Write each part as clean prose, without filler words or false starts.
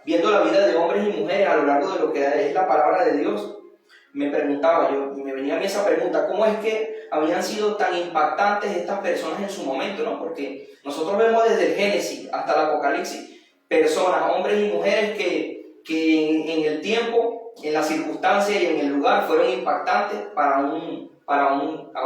viendo la vida de hombres y mujeres a lo largo de lo que es la palabra de Dios, me preguntaba yo, y me venía a mí esa pregunta, ¿cómo es que habían sido tan impactantes estas personas en su momento, ¿no? Porque nosotros vemos desde el Génesis hasta el Apocalipsis, personas, hombres y mujeres que en el tiempo, en la circunstancia y en el lugar fueron impactantes para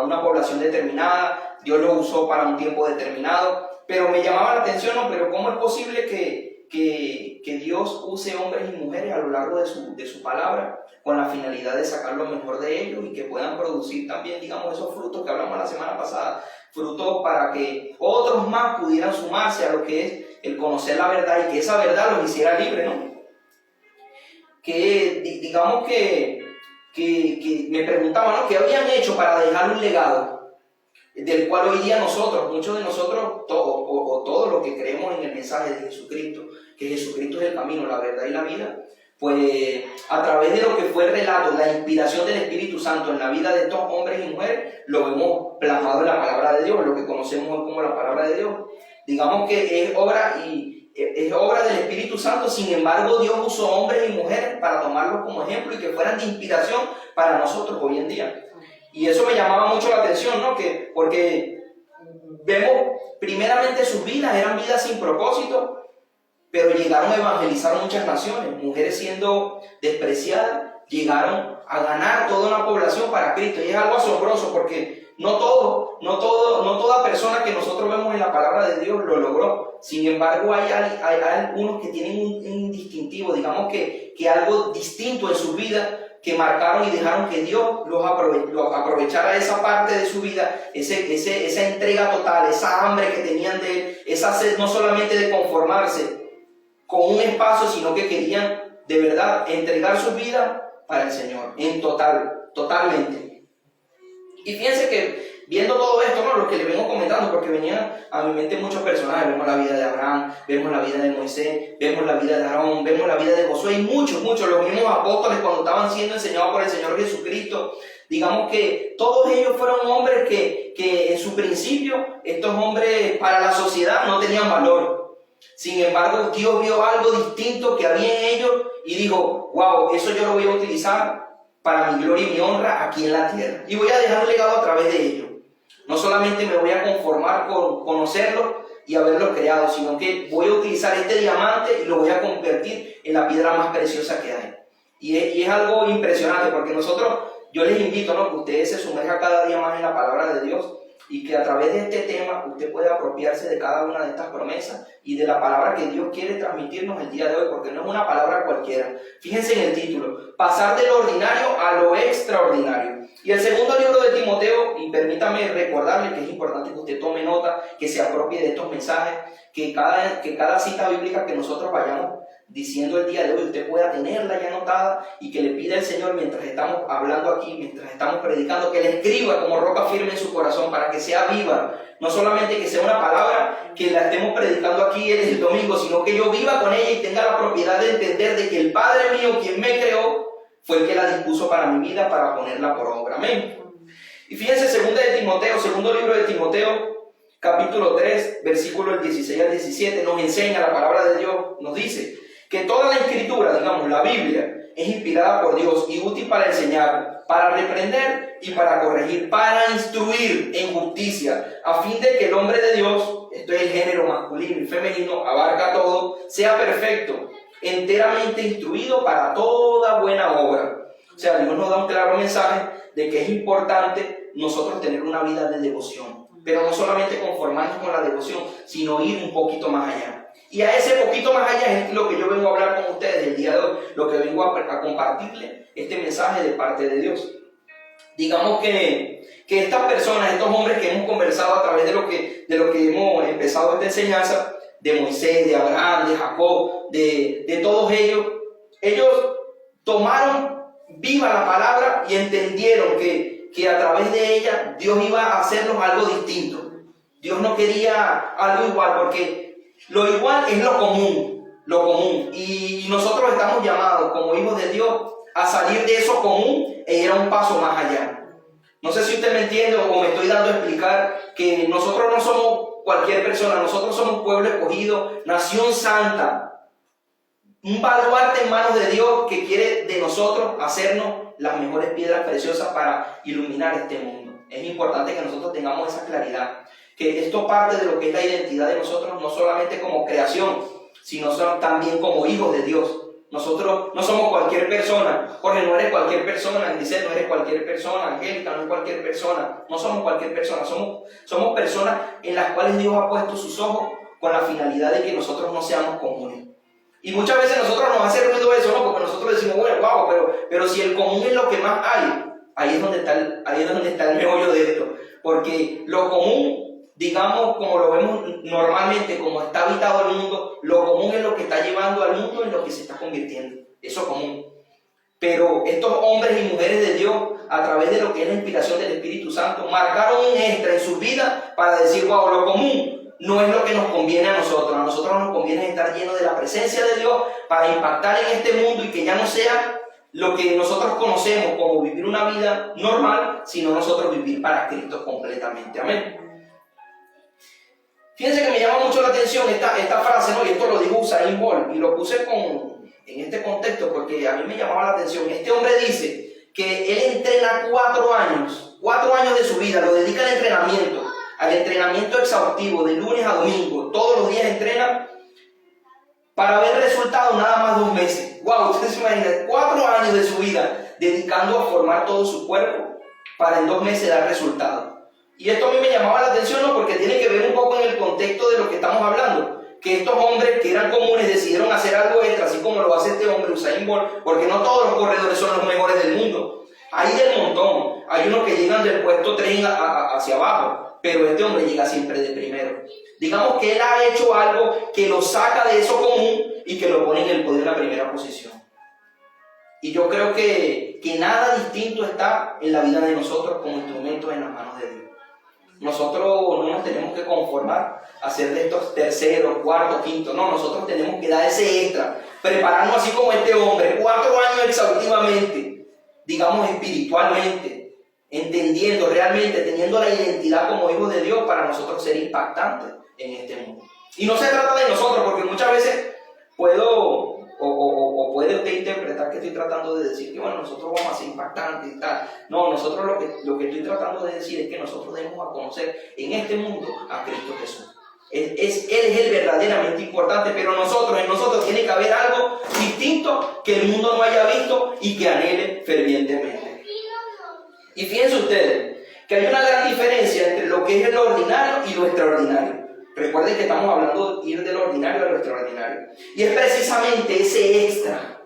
una población determinada. Dios lo usó para un tiempo determinado, pero me llamaba la atención, ¿no? Pero ¿cómo es posible que Dios use hombres y mujeres a lo largo de su palabra con la finalidad de sacar lo mejor de ellos y que puedan producir también, digamos, esos frutos que hablamos la semana pasada, frutos para que otros más pudieran sumarse a lo que es el conocer la verdad y que esa verdad los hiciera libres, ¿no? Que digamos que me preguntaban, ¿no? ¿Qué habían hecho para dejar un legado? Del cual hoy día nosotros, muchos de nosotros, todos los que creemos en el mensaje de Jesucristo, que Jesucristo es el camino, la verdad y la vida, pues a través de lo que fue el relato, la inspiración del Espíritu Santo en la vida de estos hombres y mujeres, lo vemos plasmado en la palabra de Dios, lo que conocemos hoy como la palabra de Dios. Digamos que es obra del Espíritu Santo, sin embargo Dios usó hombres y mujeres para tomarlos como ejemplo y que fueran de inspiración para nosotros hoy en día. Y eso me llamaba mucho la atención, ¿no? Porque vemos primeramente sus vidas, eran vidas sin propósito, pero llegaron a evangelizar muchas naciones. Mujeres siendo despreciadas, llegaron a ganar toda una población para Cristo. Y es algo asombroso porque no toda persona que nosotros vemos en la palabra de Dios lo logró. Sin embargo, hay algunos que tienen un distintivo, digamos que algo distinto en sus vidas, que marcaron y dejaron que Dios los aprovechara esa parte de su vida, esa entrega total, esa hambre que tenían de Él, esa sed no solamente de conformarse con un espacio, sino que querían de verdad entregar su vida para el Señor, totalmente. Y fíjense que viendo todo esto, ¿no? Lo que les vengo comentando, porque venían a mi mente muchos personajes. Vemos la vida de Abraham, vemos la vida de Moisés, vemos la vida de Aarón, vemos la vida de Josué y muchos, los mismos apóstoles cuando estaban siendo enseñados por el Señor Jesucristo. Digamos que todos ellos fueron hombres que en su principio, estos hombres para la sociedad no tenían valor. Sin embargo, Dios vio algo distinto que había en ellos y dijo, wow, eso yo lo voy a utilizar para mi gloria y mi honra aquí en la tierra. Y voy a dejar un legado a través de ellos. No solamente me voy a conformar con conocerlos y haberlos creado, sino que voy a utilizar este diamante y lo voy a convertir en la piedra más preciosa que hay. Y es algo impresionante porque yo les invito, ¿no? Que ustedes se sumerjan cada día más en la palabra de Dios y que a través de este tema usted pueda apropiarse de cada una de estas promesas y de la palabra que Dios quiere transmitirnos el día de hoy, porque no es una palabra cualquiera. Fíjense en el título, pasar de lo ordinario a lo extraordinario. Y el segundo libro de Timoteo, y permítame recordarle que es importante que usted tome nota, que se apropie de estos mensajes, que cada cita bíblica que nosotros vayamos diciendo el día de hoy, usted pueda tenerla ya anotada y que le pida al Señor mientras estamos hablando aquí, mientras estamos predicando, que le escriba como roca firme en su corazón para que sea viva. No solamente que sea una palabra que la estemos predicando aquí el domingo, sino que yo viva con ella y tenga la propiedad de entender de que el Padre mío, quien me creó, fue el que la dispuso para mi vida, para ponerla por obra. Amén. Y fíjense, segundo libro de Timoteo, capítulo 3, versículos 16 al 17, nos enseña la palabra de Dios, nos dice que toda la escritura, digamos, la Biblia, es inspirada por Dios y útil para enseñar, para reprender y para corregir, para instruir en justicia, a fin de que el hombre de Dios, esto es el género masculino y femenino, abarca todo, sea perfecto, enteramente instruido para toda buena obra. O sea, Dios nos da un claro mensaje de que es importante nosotros tener una vida de devoción, pero no solamente conformarnos con la devoción, sino ir un poquito más allá. Y a ese poquito más allá es lo que yo vengo a hablar con ustedes el día de hoy, lo que vengo a compartirles este mensaje de parte de Dios. Digamos que estas personas, estos hombres que hemos conversado a través de lo que hemos empezado esta enseñanza, de Moisés, de Abraham, de Jacob, de todos ellos tomaron viva la palabra y entendieron que a través de ella Dios iba a hacernos algo distinto. Dios no quería algo igual, porque lo igual es lo común. Y nosotros estamos llamados como hijos de Dios a salir de eso común e ir a un paso más allá. No sé si usted me entiende o me estoy dando a explicar que nosotros no somos cualquier persona, nosotros somos pueblo escogido, nación santa, un baluarte en manos de Dios que quiere de nosotros hacernos las mejores piedras preciosas para iluminar este mundo. Es importante que nosotros tengamos esa claridad, que esto parte de lo que es la identidad de nosotros, no solamente como creación, sino también como hijos de Dios. Nosotros no somos cualquier persona. Jorge, no eres cualquier persona. Giselle, no eres cualquier persona. Angélica, no es cualquier persona. No somos cualquier persona. Somos personas en las cuales Dios ha puesto sus ojos con la finalidad de que nosotros no seamos comunes. Y muchas veces nosotros nos hace ruido eso, ¿no? Porque nosotros decimos, bueno, wow, pero si el común es lo que más hay, ahí es donde está el meollo de esto. Porque lo común, digamos, como lo vemos normalmente, como está habitado el mundo, lo común es lo que está llevando al mundo en lo que se está convirtiendo. Eso es común. Pero estos hombres y mujeres de Dios, a través de lo que es la inspiración del Espíritu Santo, marcaron un extra en sus vidas para decir, wow, lo común no es lo que nos conviene a nosotros nos conviene estar llenos de la presencia de Dios para impactar en este mundo y que ya no sea lo que nosotros conocemos como vivir una vida normal, sino nosotros vivir para Cristo completamente. Amén. Fíjense que me llama mucho la atención esta frase, ¿no? Y esto lo dijo Usain Bolt, y lo puse en este contexto porque a mí me llamaba la atención. Este hombre dice que él entrena 4 años de su vida, lo dedica al entrenamiento exhaustivo, de lunes a domingo, todos los días entrena para ver resultados nada más 2 meses. Wow, ustedes se imaginan, 4 años de su vida dedicando a formar todo su cuerpo para en 2 meses dar resultados. Y esto a mí me llamaba la atención, ¿no? Porque tiene que ver un poco en el contexto de lo que estamos hablando, que estos hombres que eran comunes decidieron hacer algo extra, así como lo hace este hombre Usain Bolt, porque no todos los corredores son los mejores del mundo. Hay del montón, hay unos que llegan del puesto 3 hacia abajo, pero este hombre llega siempre de primero. Digamos que él ha hecho algo que lo saca de eso común y que lo pone en el poder en la primera posición. Y yo creo que nada distinto está en la vida de nosotros como instrumentos en las manos de Dios. Nosotros no nos tenemos que conformar a ser de estos terceros, cuartos, quintos. No, nosotros tenemos que dar ese extra, prepararnos así como este hombre, 4 años exhaustivamente, digamos espiritualmente, entendiendo realmente, teniendo la identidad como hijos de Dios para nosotros ser impactantes en este mundo. Y no se trata de nosotros, porque muchas veces puede usted interpretar que estoy tratando de decir que bueno, nosotros vamos a ser impactantes y tal. No, nosotros lo que estoy tratando de decir es que nosotros debemos a conocer en este mundo a Cristo Jesús. Él es el verdaderamente importante, pero en nosotros tiene que haber algo distinto que el mundo no haya visto y que anhele fervientemente. Y fíjense ustedes que hay una gran diferencia entre lo que es lo ordinario y lo extraordinario. Recuerden que estamos hablando de ir de lo ordinario a lo extraordinario. Y es precisamente ese extra.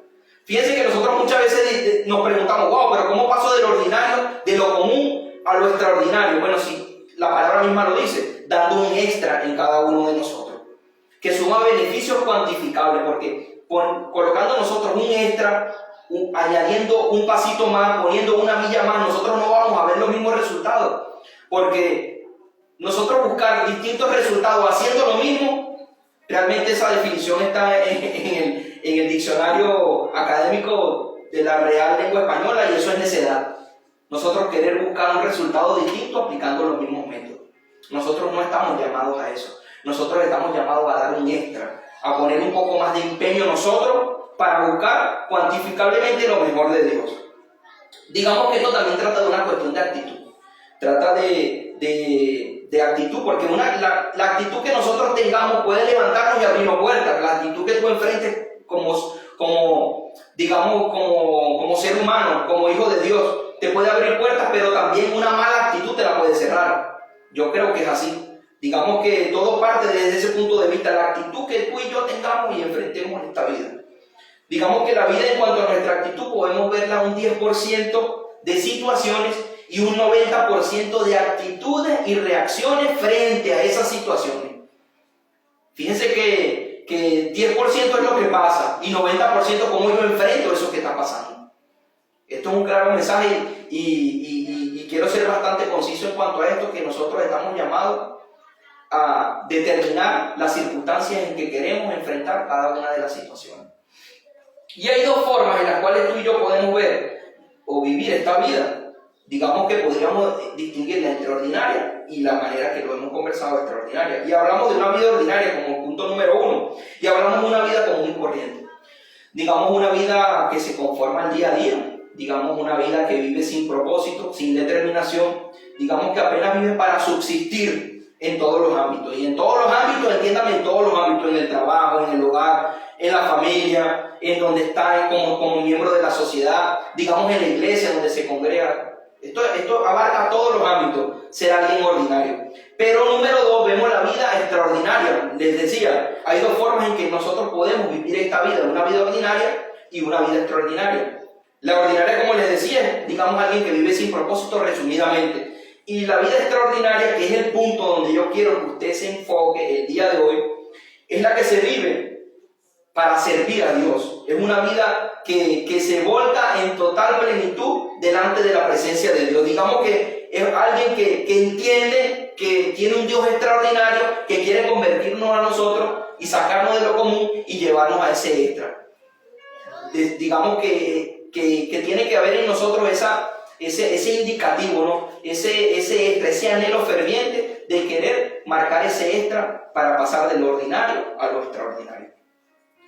Fíjense que nosotros muchas veces nos preguntamos, wow, pero ¿cómo paso de lo ordinario, de lo común a lo extraordinario? Bueno, si la palabra misma lo dice, dando un extra en cada uno de nosotros, que suma beneficios cuantificables, porque colocando nosotros un extra, añadiendo un pasito más, poniendo una milla más, nosotros no vamos a ver los mismos resultados, porque nosotros buscar distintos resultados haciendo lo mismo, realmente esa definición está en el diccionario académico de la Real Lengua Española, y eso es necedad. Nosotros querer buscar un resultado distinto aplicando los mismos métodos. Nosotros no estamos llamados a eso. Nosotros estamos llamados a dar un extra, a poner un poco más de empeño nosotros para buscar cuantificablemente lo mejor de Dios. Digamos que esto también trata de una cuestión de actitud. Trata de actitud, porque la actitud que nosotros tengamos puede levantarnos y abrirnos puertas. La actitud que tú enfrentes como ser humano, como hijo de Dios, te puede abrir puertas, pero también una mala actitud te la puede cerrar. Yo creo que es así. Digamos que todo parte desde ese punto de vista, la actitud que tú y yo tengamos y enfrentemos en esta vida. Digamos que la vida, en cuanto a nuestra actitud, podemos verla un 10% de situaciones y un 90% de actitudes y reacciones frente a esas situaciones. Fíjense que 10% es lo que pasa y 90% cómo yo enfrento eso que está pasando. Esto es un claro mensaje y quiero ser bastante conciso en cuanto a esto, que nosotros estamos llamados a determinar las circunstancias en que queremos enfrentar cada una de las situaciones. Y hay 2 formas en las cuales tú y yo podemos ver o vivir esta vida. Digamos que podríamos distinguirla entre ordinaria y la manera que lo hemos conversado, extraordinaria. Y hablamos de una vida ordinaria como punto número 1, y hablamos de una vida común y corriente. digamos una vida que se conforma al día a día, digamos una vida que vive sin propósito, sin determinación, digamos que apenas vive para subsistir en todos los ámbitos. Y en todos los ámbitos, entiéndame, en todos los ámbitos, en el trabajo, en el hogar, en la familia, en donde está como miembro de la sociedad, digamos en la iglesia donde se congrega. Esto abarca todos los ámbitos, ser alguien ordinario. Pero número 2, vemos la vida extraordinaria. Les decía, hay dos formas en que nosotros podemos vivir esta vida, una vida ordinaria y una vida extraordinaria. La ordinaria, como les decía, es, digamos, alguien que vive sin propósito resumidamente. Y la vida extraordinaria, que es el punto donde yo quiero que usted se enfoque el día de hoy, es la que se vive para servir a Dios. Es una vida que se volca en total plenitud delante de la presencia de Dios. Digamos que es alguien que entiende que tiene un Dios extraordinario que quiere convertirnos a nosotros y sacarnos de lo común y llevarnos a ese extra. Digamos que tiene que haber en nosotros ese indicativo, ¿no? Ese extra, ese anhelo ferviente de querer marcar ese extra para pasar de lo ordinario a lo extraordinario.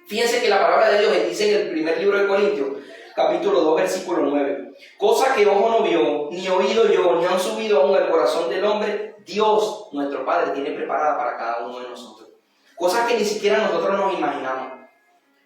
Fíjense que la palabra de Dios dice en el primer libro de Corintios, capítulo 2, versículo 9. Cosa que ojo no vio, ni oído yo, ni han subido aún al corazón del hombre, Dios, nuestro Padre, tiene preparada para cada uno de nosotros. Cosas que ni siquiera nosotros nos imaginamos.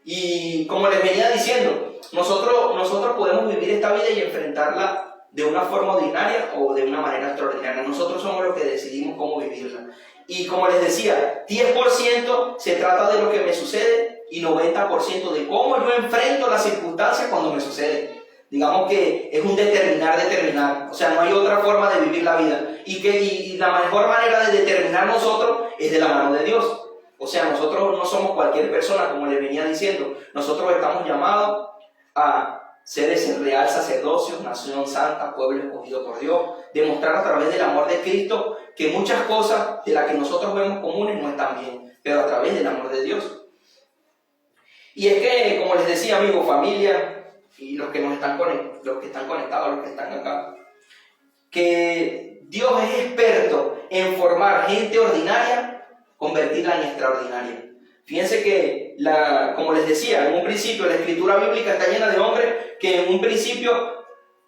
Y como les venía diciendo, nosotros podemos vivir esta vida y enfrentarla de una forma ordinaria o de una manera extraordinaria. Nosotros somos los que decidimos cómo vivirla. Y como les decía, 10% se trata de lo que me sucede y 90% de cómo yo enfrento las circunstancias cuando me sucede. Digamos que es un determinar. O sea, no hay otra forma de vivir la vida. Y la mejor manera de determinar nosotros es de la mano de Dios. O sea, nosotros no somos cualquier persona, como les venía diciendo. Nosotros estamos llamados a ser ese real sacerdocio, nación santa, pueblo escogido por Dios. Demostrar a través del amor de Cristo que muchas cosas de las que nosotros vemos comunes no están bien, pero a través del amor de Dios. Y es que, como les decía, amigos, familia, y los que están conectados, los que están acá, que Dios es experto en formar gente ordinaria, convertirla en extraordinaria. Fíjense que, como les decía, en un principio la escritura bíblica está llena de hombres que en un principio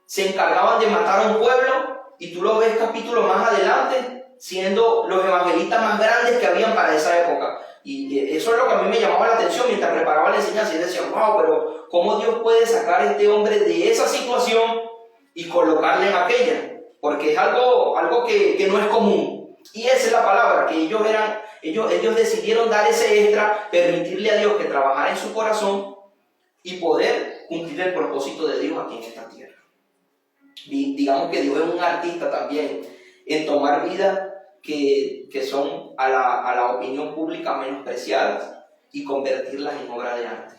se encargaban de matar a un pueblo, y tú lo ves capítulos más adelante, siendo los evangelistas más grandes que habían para esa época. Y eso es lo que a mí me llamaba la atención mientras preparaba la enseñanza. Y decía, wow, pero ¿cómo Dios puede sacar a este hombre de esa situación y colocarle en aquella? Porque es algo que no es común. Y esa es la palabra, que ellos decidieron dar ese extra, permitirle a Dios que trabajara en su corazón y poder cumplir el propósito de Dios aquí en esta tierra. Digamos que Dios es un artista también en tomar vidas que son a la opinión pública menospreciadas y convertirlas en obra de arte.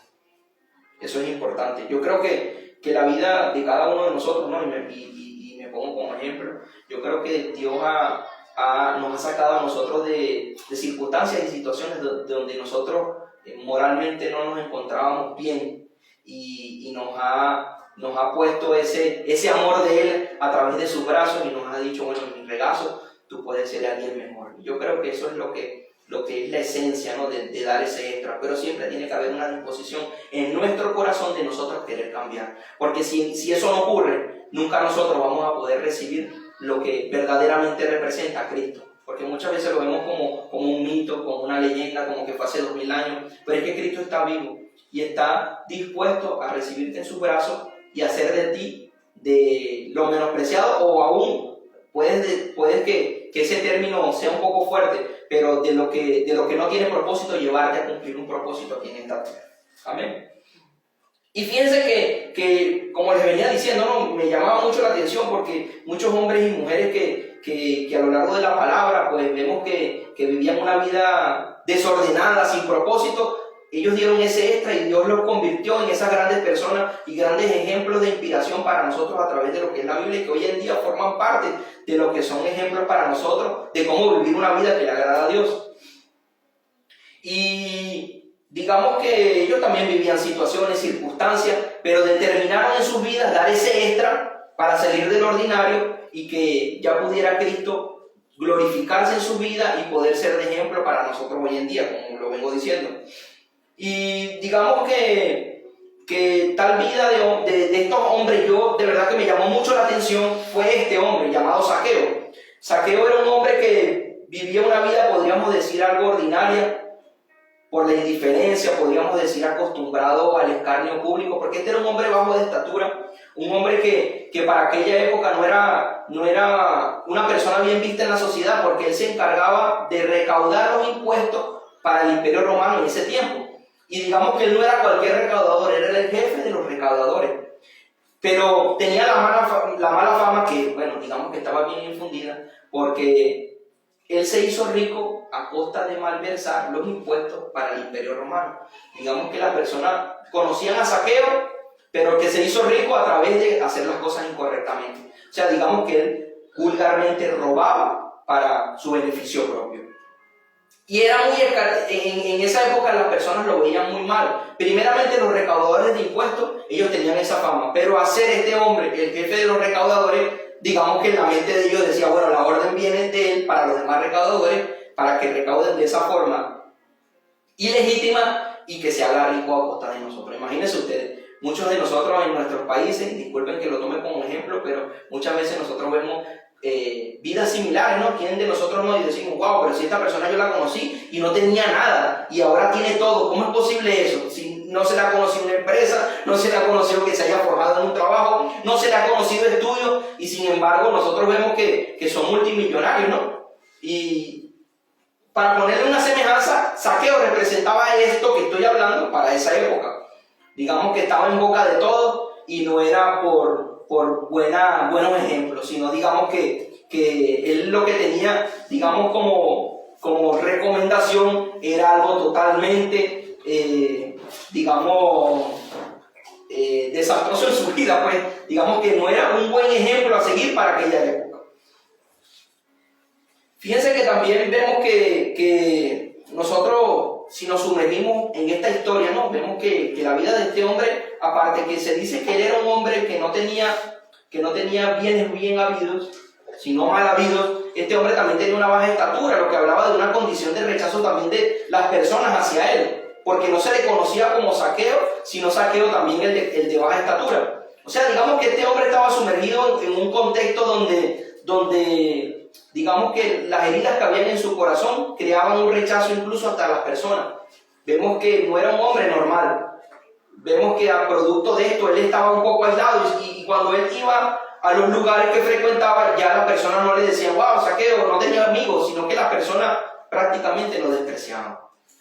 Eso es importante. Yo creo que la vida de cada uno de nosotros, ¿no? y me pongo como ejemplo, yo creo que Dios nos ha sacado a nosotros de circunstancias y situaciones donde nosotros moralmente no nos encontrábamos bien, y nos ha puesto ese amor de Él a través de sus brazos y nos ha dicho, bueno, en mi regazo tú puedes ser alguien mejor. Yo creo que eso es lo que es la esencia, ¿no? de dar ese extra, pero siempre tiene que haber una disposición en nuestro corazón de nosotros querer cambiar, porque si eso no ocurre, nunca nosotros vamos a poder recibir lo que verdaderamente representa a Cristo, porque muchas veces lo vemos como un mito, como una leyenda, como que fue hace 2000 años, pero es que Cristo está vivo y está dispuesto a recibirte en sus brazos y hacer de ti de lo menospreciado, o aún puedes que ese término sea un poco fuerte, pero de lo que no tiene propósito, llevarte a cumplir un propósito aquí en esta tierra. Amén. Y fíjense que como les venía diciendo, ¿no? Me llamaba mucho la atención porque muchos hombres y mujeres que a lo largo de la palabra pues vemos que vivían una vida desordenada, sin propósito, ellos dieron ese extra y Dios los convirtió en esas grandes personas y grandes ejemplos de inspiración para nosotros a través de lo que es la Biblia, y que hoy en día forman parte de lo que son ejemplos para nosotros de cómo vivir una vida que le agrada a Dios. Y digamos que ellos también vivían situaciones, circunstancias, pero determinaron en sus vidas dar ese extra para salir del ordinario y que ya pudiera Cristo glorificarse en su vida y poder ser de ejemplo para nosotros hoy en día, como lo vengo diciendo. Y digamos que tal vida de estos hombres, yo de verdad que me llamó mucho la atención fue este hombre llamado Zaqueo. Zaqueo era un hombre que vivía una vida, podríamos decir, algo ordinaria, por la indiferencia, podríamos decir, acostumbrado al escarnio público, porque este era un hombre bajo de estatura, un hombre que para aquella época no era una persona bien vista en la sociedad, porque él se encargaba de recaudar los impuestos para el Imperio Romano en ese tiempo. Y digamos que él no era cualquier recaudador, él era el jefe de los recaudadores. Pero tenía la mala fama que, bueno, digamos que estaba bien infundida, porque él se hizo rico a costa de malversar los impuestos para el Imperio Romano. Digamos que las personas conocían a Zaqueo, pero que se hizo rico a través de hacer las cosas incorrectamente. O sea, digamos que él vulgarmente robaba para su beneficio propio. Y era en esa época las personas lo veían muy mal. Primeramente los recaudadores de impuestos, ellos tenían esa fama, pero a ser este hombre el jefe de los recaudadores, digamos que en la mente de ellos decía, bueno, la orden viene de él para los demás recaudadores, para que recauden de esa forma ilegítima y que se haga rico a costa de nosotros. Imagínense ustedes, muchos de nosotros en nuestros países, disculpen que lo tome como ejemplo, pero muchas veces nosotros vemos vidas similares, ¿no? ¿Quién de nosotros no? Y decimos, wow, pero si esta persona yo la conocí y no tenía nada y ahora tiene todo, ¿cómo es posible eso? Si no se le ha conocido una empresa, no se le ha conocido que se haya forjado en un trabajo, no se le ha conocido estudios y sin embargo nosotros vemos que son multimillonarios, ¿no? Y para ponerle una semejanza, Zaqueo representaba esto que estoy hablando para esa época. Digamos que estaba en boca de todos y no era por buenos ejemplos, sino digamos que él lo que tenía, digamos como recomendación era algo totalmente, desastroso en su vida, pues digamos que no era un buen ejemplo a seguir para aquella época. Fíjense que también vemos que nosotros, si nos sumergimos en esta historia, ¿no? Vemos que la vida de este hombre, aparte que se dice que él era un hombre que no tenía bienes bien habidos, sino mal habidos, este hombre también tenía una baja estatura, lo que hablaba de una condición de rechazo también de las personas hacia él, porque no se le conocía como Zaqueo, sino Zaqueo también el de baja estatura. O sea, digamos que este hombre estaba sumergido en un contexto donde digamos que las heridas que habían en su corazón creaban un rechazo incluso hasta las personas. Vemos que no era un hombre normal. Vemos que a producto de esto él estaba un poco aislado y cuando él iba a los lugares que frecuentaba ya la persona no le decía, wow, Zaqueo, no tenía amigos, sino que las personas prácticamente lo despreciaban.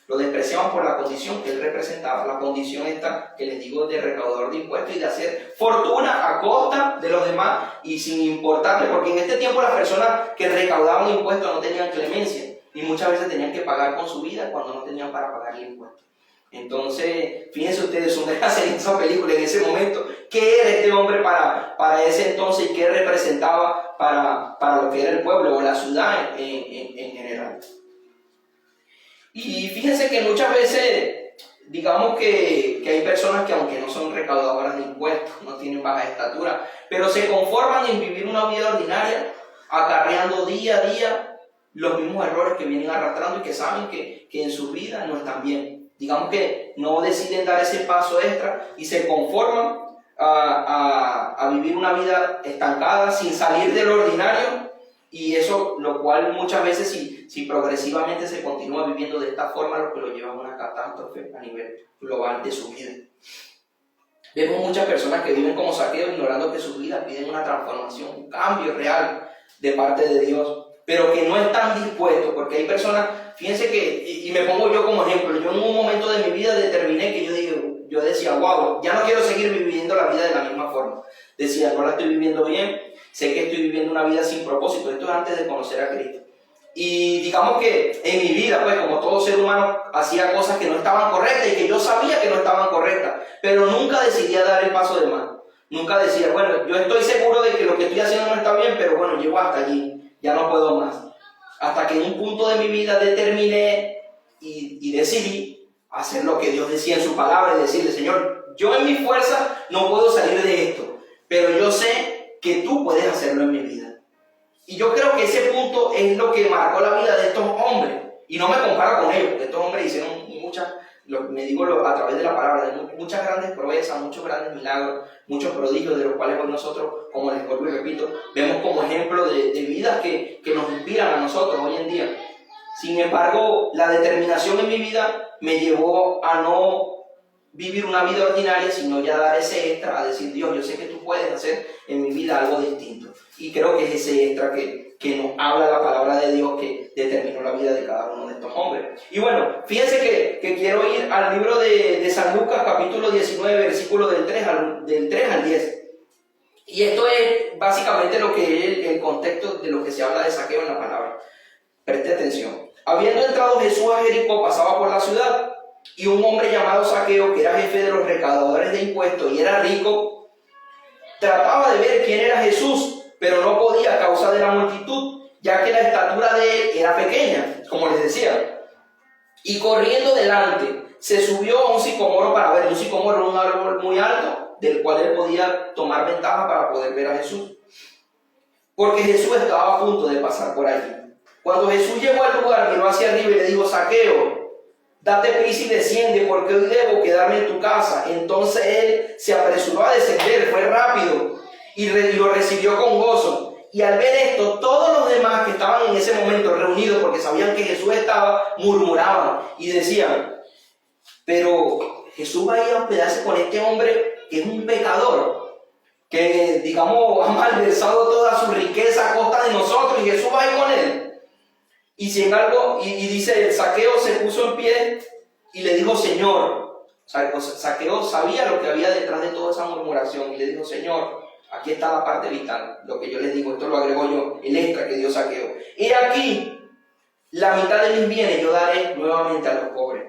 Lo despreciaban por la condición que él representaba, la condición esta que les digo de recaudador de impuestos y de hacer fortuna a costa de los demás y sin importarle, porque en este tiempo las personas que recaudaban impuestos no tenían clemencia y muchas veces tenían que pagar con su vida cuando no tenían para pagar el impuesto. Entonces, fíjense ustedes, una hacer esa película en ese momento, qué era este hombre para ese entonces y qué representaba para lo que era el pueblo o la ciudad en general. Y fíjense que muchas veces, digamos que hay personas que aunque no son recaudadoras de impuestos, no tienen baja estatura, pero se conforman en vivir una vida ordinaria, acarreando día a día los mismos errores que vienen arrastrando y que saben que en su vida no están bien. Digamos que no deciden dar ese paso extra y se conforman a vivir una vida estancada sin salir de lo ordinario, y eso, lo cual muchas veces si progresivamente se continúa viviendo de esta forma, lo que lo lleva a una catástrofe a nivel global de su vida. Vemos muchas personas que viven como Zaqueo ignorando que sus vidas piden una transformación, un cambio real de parte de Dios, pero que no están dispuestos, porque hay personas, fíjense que, y me pongo yo como ejemplo, yo en un momento de mi vida determiné que yo decía, wow, ya no quiero seguir viviendo la vida de la misma forma. Decía, no la estoy viviendo bien, sé que estoy viviendo una vida sin propósito. Esto es antes de conocer a Cristo. Y digamos que en mi vida, pues como todo ser humano, hacía cosas que no estaban correctas y que yo sabía que no estaban correctas, pero nunca decidía dar el paso de más. Nunca decía, bueno, yo estoy seguro de que lo que estoy haciendo no está bien, pero bueno, llego hasta allí, ya no puedo más. Hasta que en un punto de mi vida determiné y decidí hacer lo que Dios decía en su palabra y decirle, Señor, yo en mi fuerza no puedo salir de esto, pero yo sé que tú puedes hacerlo en mi vida. Y yo creo que ese punto es lo que marcó la vida de estos hombres. Y no me comparo con ellos, porque estos hombres hicieron muchas a través de la palabra, de muchas grandes proezas, muchos grandes milagros, muchos prodigios de los cuales hoy nosotros, como les vuelvo y repito, vemos como ejemplo de vidas que nos inspiran a nosotros hoy en día. Sin embargo, la determinación en mi vida me llevó a no vivir una vida ordinaria, sino ya dar ese extra, a decir, Dios, yo sé que tú puedes hacer en mi vida algo distinto. Y creo que es ese extra que nos habla la palabra de Dios que determinó la vida de cada uno de estos hombres. Y bueno, fíjense que quiero ir al libro de San Lucas, capítulo 19, versículo del 3 al 10. Y esto es básicamente lo que es el contexto de lo que se habla de Zaqueo en la palabra. Preste atención. Habiendo entrado Jesús a Jericó, pasaba por la ciudad, y un hombre llamado Zaqueo, que era jefe de los recaudadores de impuestos y era rico, trataba de ver quién era Jesús, pero no podía a causa de la multitud, ya que la estatura de él era pequeña, como les decía. Y corriendo delante, se subió a un sicomoro para ver. Un sicomoro era un árbol muy alto, del cual él podía tomar ventaja para poder ver a Jesús, porque Jesús estaba a punto de pasar por allí. Cuando Jesús llegó al lugar, miró hacia arriba y le dijo: Zaqueo, date prisa y desciende, porque hoy debo quedarme en tu casa. Entonces él se apresuró a descender, fue rápido y lo recibió con gozo. Y al ver esto, todos los demás que estaban en ese momento reunidos, porque sabían que Jesús estaba, murmuraban y decían: pero Jesús va a ir a hospedarse con este hombre que es un pecador, que digamos ha malversado toda su riqueza a costa de nosotros, y Jesús va a ir con él. Y sin algo, y dice, el Zaqueo se puso en pie y le dijo: Señor. Zaqueo sabía lo que había detrás de toda esa murmuración, y le dijo: Señor, aquí está la parte vital, lo que yo les digo, esto lo agrego yo, el extra que dio Zaqueo. He aquí, la mitad de mis bienes yo daré nuevamente a los pobres.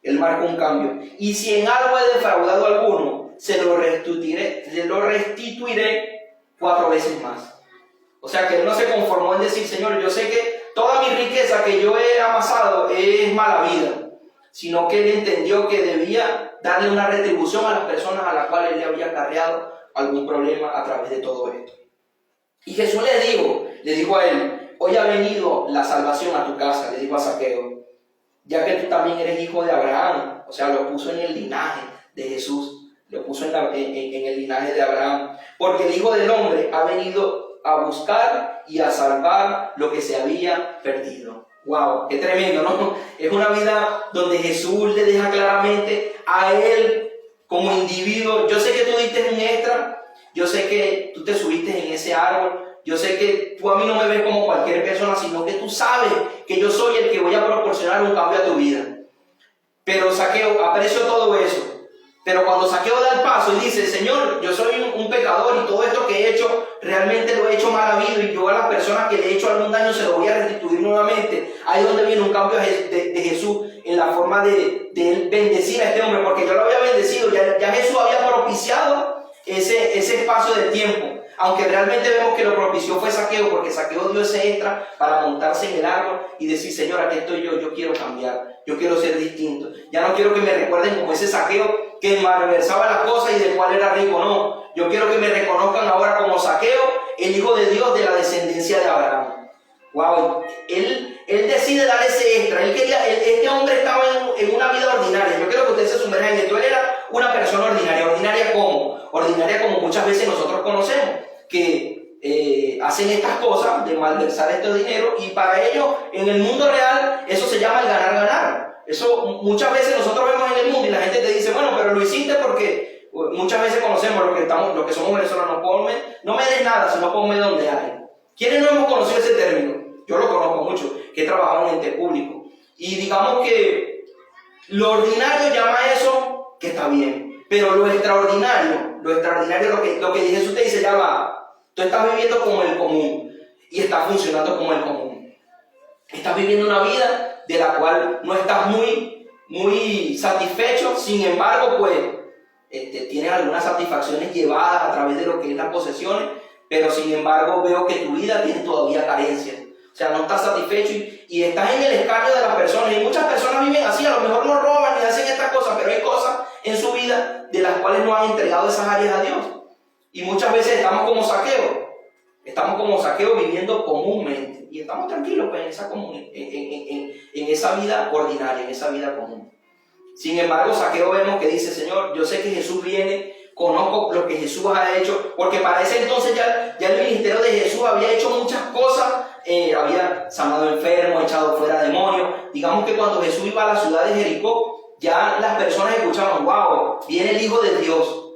Él marcó un cambio. Y si en algo he defraudado a alguno, se lo restituiré 4 veces más. O sea que él no se conformó en decir: Señor, yo sé que toda mi riqueza que yo he amasado es mala vida, sino que él entendió que debía darle una retribución a las personas a las cuales él le había acarreado algún problema a través de todo esto. Y Jesús le dijo a él: hoy ha venido la salvación a tu casa, le dijo a Zaqueo, ya que tú también eres hijo de Abraham. O sea, lo puso en el linaje de Jesús, lo puso en el linaje de Abraham, porque el Hijo del Hombre ha venido a buscar y a salvar lo que se había perdido. ¡Wow! ¡Qué tremendo!, ¿no? Es una vida donde Jesús le deja claramente a él como individuo: yo sé que tú diste un extra, yo sé que tú te subiste en ese árbol, yo sé que tú a mí no me ves como cualquier persona, sino que tú sabes que yo soy el que voy a proporcionar un cambio a tu vida. Pero Zaqueo, aprecio todo eso. Pero cuando Zaqueo da el paso y dice: Señor, yo soy un pecador, y todo esto que he hecho, realmente lo he hecho mal habido, y yo a las personas que le he hecho algún daño se lo voy a restituir nuevamente. Ahí es donde viene un cambio de Jesús en la forma de él bendecir a este hombre, porque yo lo había bendecido, ya Jesús había propiciado ese espacio de tiempo. Aunque realmente vemos que lo propició fue Zaqueo, porque Zaqueo dio ese extra para montarse en el árbol y decir: Señor, aquí estoy yo quiero cambiar, yo quiero ser distinto. Ya no quiero que me recuerden como ese Zaqueo que malversaba las cosas y del cual era rico, no. Yo quiero que me reconozcan ahora como Zaqueo, el Hijo de Dios, de la descendencia de Abraham. Wow, él decide dar ese extra. Este hombre estaba en una vida ordinaria. Yo quiero que ustedes se sumerjan en esto. Él era una persona ordinaria. ¿Ordinaria cómo? Ordinaria como muchas veces nosotros conocemos, que hacen estas cosas de malversar estos dineros, y para ellos en el mundo real eso se llama el ganar. Eso muchas veces nosotros vemos en el mundo y la gente te dice: bueno, pero lo hiciste porque muchas veces conocemos los que somos venezolanos: no me des nada, sino ponme donde hay. ¿Quiénes no hemos conocido ese término? Yo lo conozco mucho, que he trabajado en ente público, y digamos que lo ordinario llama a eso que está bien, pero lo extraordinario, lo que Jesús te dice: ya va, tú estás viviendo como el común y estás funcionando como el común. Estás viviendo una vida de la cual no estás muy satisfecho. Sin embargo, pues tienes algunas satisfacciones llevadas a través de lo que es las posesiones, pero sin embargo veo que tu vida tiene todavía carencias. O sea, no estás satisfecho y estás en el escarnio de las personas. Y muchas personas viven así, a lo mejor no roban ni hacen estas cosas, pero hay cosas en su vida de las cuales no han entregado esas áreas a Dios. Y muchas veces estamos como Zaqueo viviendo comúnmente, y estamos tranquilos pues, en esa vida ordinaria, en esa vida común. Sin embargo, Zaqueo vemos que dice, Señor, yo sé que Jesús viene, conozco lo que Jesús ha hecho, porque para ese entonces ya el ministerio de Jesús había hecho muchas cosas, había sanado enfermos, echado fuera demonios. Digamos que cuando Jesús iba a la ciudad de Jericó, ya las personas escuchaban, wow, viene el Hijo de Dios.